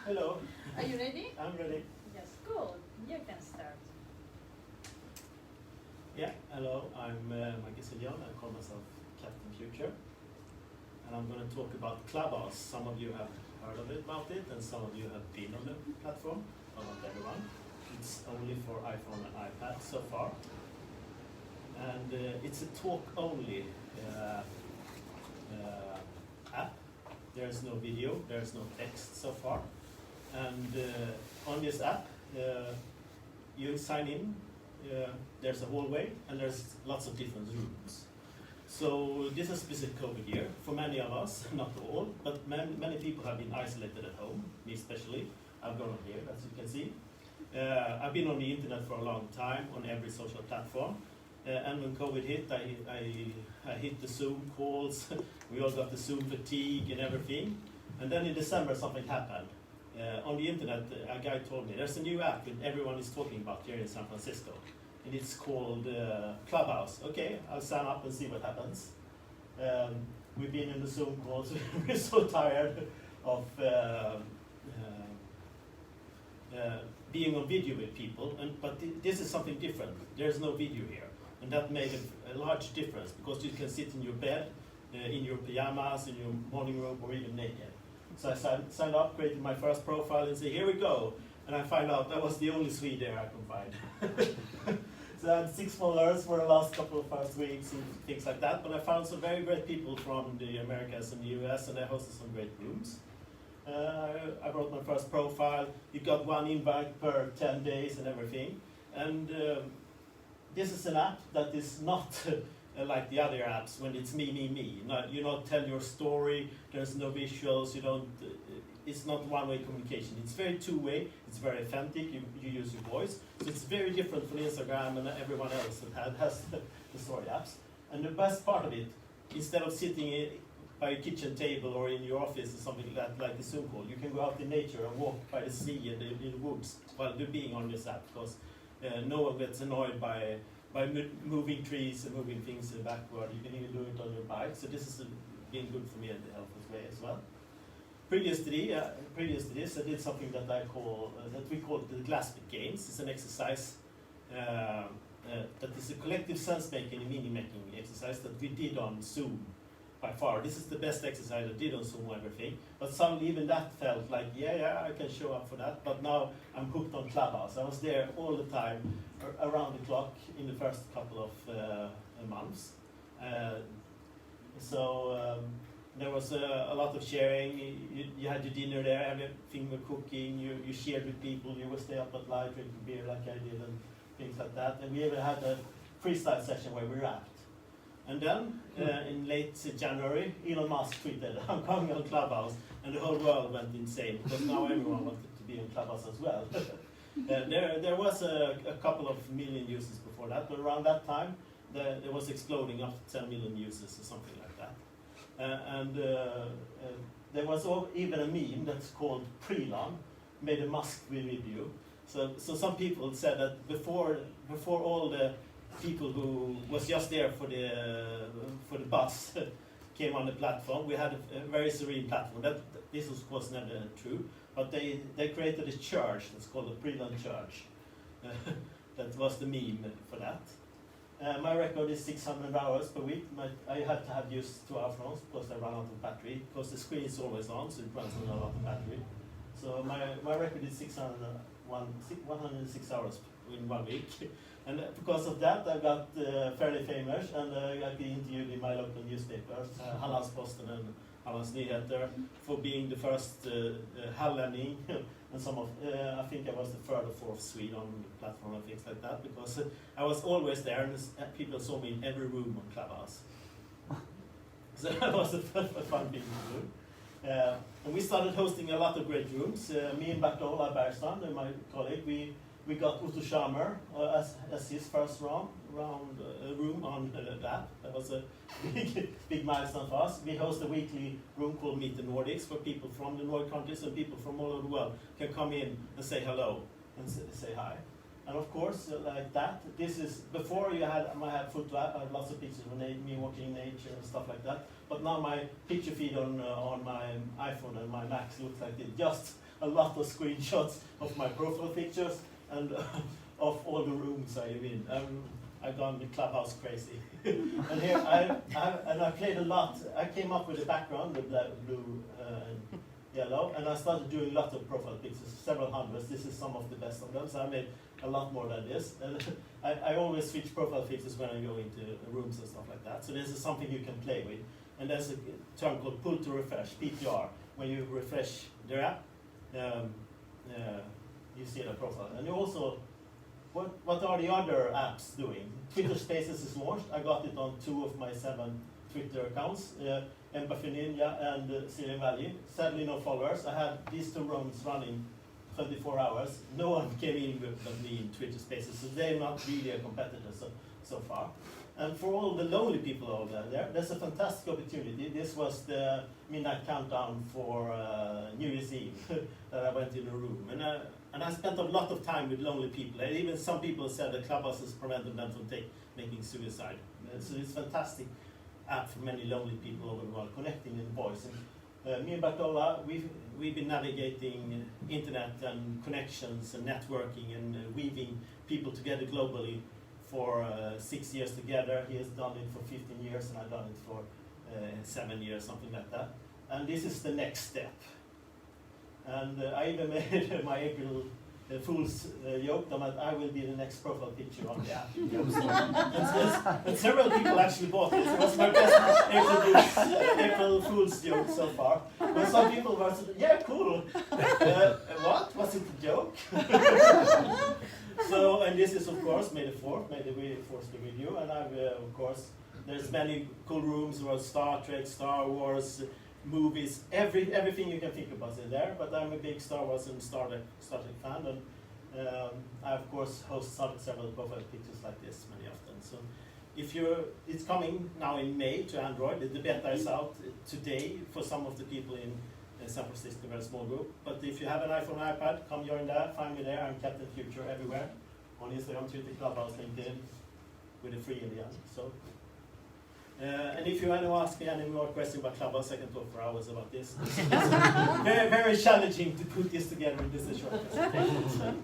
Hello. Are you ready? I'm ready. Yes, good. You can start. Yeah, hello. I'm Sillion. I call myself Captain Future. And I'm going to talk about Clubhouse. Some of you have heard about it, and some of you have been on the platform, but not everyone. It's only for iPhone and iPad so far. And it's a talk-only app. There's no video, there's no text so far. And on this app, you sign in, there's a hallway, and there's lots of different rooms. So this has been a COVID year for many of us, not all, but many people have been isolated at home, me especially. I've gone on here, as you can see. I've been on the internet for a long time, on every social platform. And when COVID hit, I hit the Zoom calls. We all got the Zoom fatigue and everything. And then in December, something happened. On the internet, a guy told me, there's a new app that everyone is talking about here in San Francisco. And it's called Clubhouse. Okay, I'll sign up and see what happens. We've been in the Zoom calls. We're so tired of being on video with people. But this is something different. There's no video here. And that made a large difference because you can sit in your bed, in your pajamas, in your morning robe, or even naked. So I signed up, created my first profile, and said, here we go. And I find out that was the only Swede there I could find. So I had 6 followers for the last couple of first weeks and things like that. But I found some very great people from the Americas and the US, and I hosted some great rooms. I wrote my first profile. You got 1 invite per 10 days and everything. And this is an app that is not like the other apps when it's me. You don't tell your story, there's no visuals, it's not one-way communication. It's very two-way, it's very authentic, you use your voice. So it's very different from Instagram and everyone else that has the story apps. And the best part of it, instead of sitting by a kitchen table or in your office or something like the Zoom call, you can go out in nature and walk by the sea and in the woods while you're being on this app, because no one gets annoyed by moving trees and moving things backward. You can even do it on your bike. So this has been good for me in the health way as well. Previous to this, I did something that we call the Glassbit Games. It's an exercise that is a collective sense-making and meaning-making exercise that we did on Zoom. By far, this is the best exercise I did on Zoom and everything. But suddenly even that felt like, yeah, I can show up for that. But now I'm hooked on Clubhouse. I was there all the time, around the clock, in the first couple of months. There was a lot of sharing. You had your dinner there, everything was cooking. You shared with people. You would stay up at night, drinking beer like I did, and things like that. And we even had a freestyle session where we rapped. And then, in late January, Elon Musk tweeted, I'm coming on Clubhouse, and the whole world went insane, because now everyone wanted to be on Clubhouse as well. There was a couple of million users before that, but around that time, there was exploding up to 10 million users or something like that. There was even a meme that's called Pre-Elon, made a Musk video. So some people said that before all the people who was just there for the bus came on the platform, we had a very serene platform. This was, of course, never true, but they created a church that's called the Pre-Elon Church. That was the meme for that. My record is 600 hours per week. I had to have used 2 iPhones because I ran out of battery, because the screen is always on, so it runs on a lot of battery. So my record is 106 hours in 1 week. And because of that, I got fairly famous, and I got interviewed in my local newspapers, Hallandsposten and Hallands Nyheter, for being the first hallänning, and I think I was the 3rd or 4th Swede on the platform and things like that, because I was always there, and people saw me in every room on Clubhouse. So that was a fun thing to do. And we started hosting a lot of great rooms. Me and Bertil Bergstrand and my colleague, we got Otto Scharmer as his first room on that. That was a big milestone for us. We host a weekly room called Meet the Nordics, where people from the Nordic countries and people from all over the world can come in and say hello and say hi. And of course, like that, this is, before I had photo, I had lots of pictures of me walking in nature and stuff like that. But now my picture feed on my iPhone and my Mac looks like this. Just a lot of screenshots of my profile pictures and of all the rooms I'm in. I've gone the Clubhouse crazy. And here I played a lot. I came up with a background, the blue and yellow, and I started doing a lot of profile pictures, several hundreds. This is some of the best of them, so I made a lot more than this. And I always switch profile pictures when I go into rooms and stuff like that. So this is something you can play with. And there's a term called pull to refresh, PTR. When you refresh the app, you see the profile. And you also, what are the other apps doing? Twitter Spaces is launched. I got it on 2 of my 7 Twitter accounts, Empathy Ninja and Sillion Valley. Sadly, no followers. I had these 2 rooms running 24 hours. No one came in but me in Twitter Spaces, so they're not really a competitor so far. And for all the lonely people over there, there's a fantastic opportunity. This was the midnight countdown for New Year's Eve that I went in a room. And I spent a lot of time with lonely people. And even some people said that Clubhouse has prevented them from making suicide. So it's a fantastic app for many lonely people over the world, connecting in voice. And me and Bartola, we've been navigating internet and connections and networking and weaving people together globally for 6 years together. He has done it for 15 years and I've done it for 7 years, something like that. And this is the next step. And I even made my April Fool's joke that I will be the next profile picture on the app. And several people actually bought this. It was my best April Fool's joke so far. But some people were saying, yeah, cool. What? Was it a joke? So, and this is of course May the 4th, May the 4th be with you. And I've, of course, there's many cool rooms about Star Trek, Star Wars, movies, everything you can think about is there. But I'm a big Star Wars and Star Trek fan, and I of course host several profile pictures like this many often. So, it's coming now in May to Android. The beta is out today for some of the people in San Francisco, very small group. But if you have an iPhone, iPad, come join that. Find me there. I'm Captain Future everywhere, on Instagram, Twitter, Clubhouse, LinkedIn, with a free in the end. So. And if you want to ask me any more questions about Clubhouse, I can talk for hours about this. It's very, very challenging to put this together in this short presentation. So.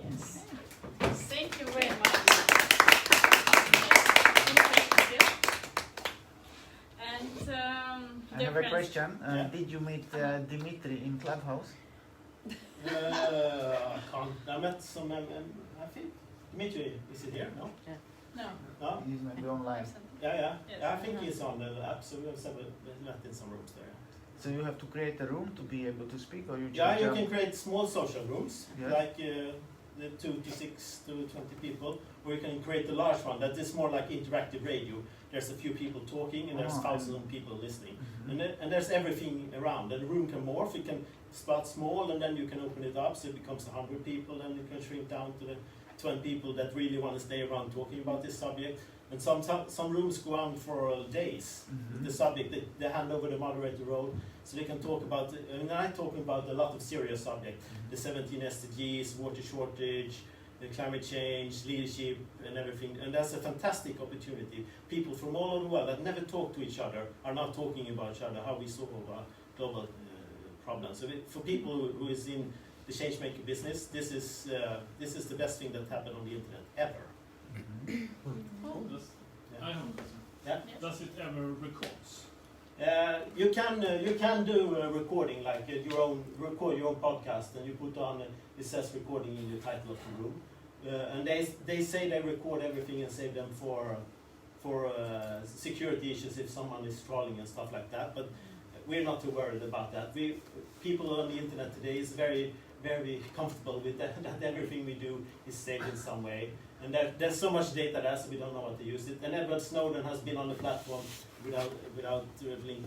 Yes. Thank you very much. And I have a question. Did you meet Dimitri in Clubhouse? I met some, I think, Dimitri, is he here? No? No. No? He's maybe online. Yeah. Yes. I think he's on the app, so we have met in some rooms there. So you have to create a room to be able to speak, or you just you can create small social rooms, like the 2 to 6 to 20 people, or you can create a large one that is more like interactive radio. There's a few people talking and there's thousands of people listening. Mm-hmm. And there's everything around. And the room can morph. It can start small and then you can open it up so it becomes 100 people, and you can shrink down to the 20 people that really want to stay around talking about this subject. And some rooms go on for days. Mm-hmm. The subject, they hand over the moderator role, so they can talk about, and I talk about a lot of serious subjects, the 17 SDGs, water shortage, the climate change, leadership, and everything. And that's a fantastic opportunity. People from all over the world that never talk to each other are now talking about each other, how we solve global problems. So for people who is in the change-making business, this is the best thing that happened on the internet ever. I have a question. Yeah. Does it ever records? You can do a recording, like record your own podcast, and you put on it says recording in the title of the room, and they say they record everything and save them for security issues if someone is trolling and stuff like that. But we're not too worried about that. People on the internet today is very, very comfortable with that everything we do is saved in some way. And there's so much data there, so we don't know what to use it. And Edward Snowden has been on the platform without thinking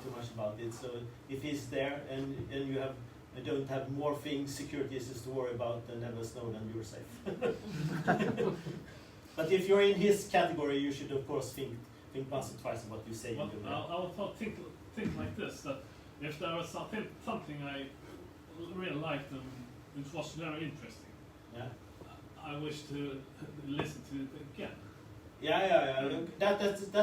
too much about it. So if he's there and you don't have more security issues to worry about than Edward Snowden, you're safe. But if you're in his category, you should of course think once or twice about what you say. Well, I would think like this, that if there was something I really liked and it was very interesting, I wish to listen to it again. Yeah. Look, that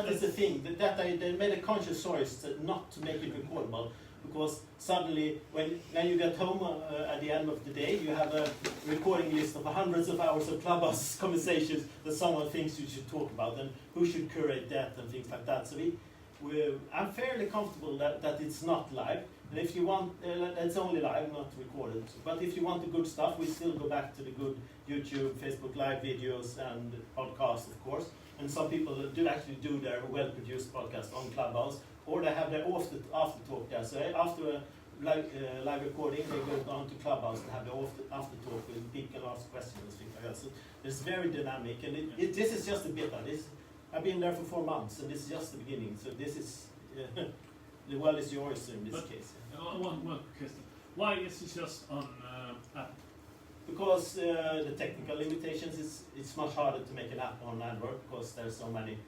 is the thing. They made a conscious choice not to make it recordable, because suddenly when you get home at the end of the day, you have a recording list of hundreds of hours of Clubhouse conversations that someone thinks you should talk about, and who should curate that and things like that. So I'm fairly comfortable that it's not live. And if you want, it's only live, not recorded. But if you want the good stuff, we still go back to the good YouTube, Facebook Live videos, and podcasts, of course. And some people do actually do their well-produced podcast on Clubhouse, or they have their after talk there. So after a live recording, they go down to Clubhouse to have the after talk with people can ask questions and things like that. So it's very dynamic, and this is just a bit of this. I've been there for 4 months, and this is just the beginning. So this is the world is yours in this case. One question. Why is it just on app? Because the technical limitations, it's much harder to make an app on Android because there's so many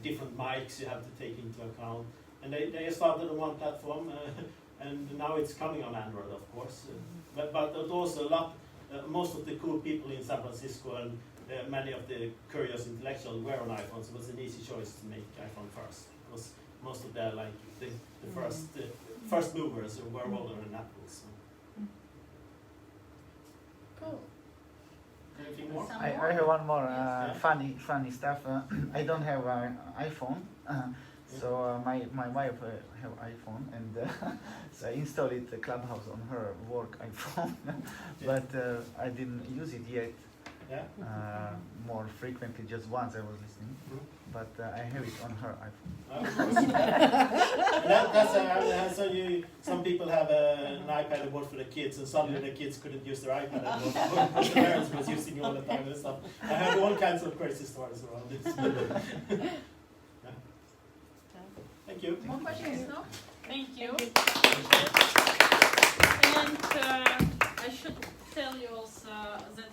different mics you have to take into account. And they started on one platform, and now it's coming on Android, of course. But also most of the cool people in San Francisco and many of the curious intellectuals were on iPhones. It was an easy choice to make iPhone first, because most of them, like the first movers, were older than Apple. So. Cool. Anything more? I have one more funny stuff. I don't have an iPhone, so my wife have iPhone, and so I installed it Clubhouse on her work iPhone, but I didn't use it yet. Yeah. More frequently, just once I was listening, but I have it on her iPhone. Some people have an iPad aboard for the kids, and suddenly the kids couldn't use their iPad anymore because the parents was using it all the time and stuff. I heard all kinds of crazy stories around this. Yeah. Thank you. More questions, no? Thank you. And I should tell you also that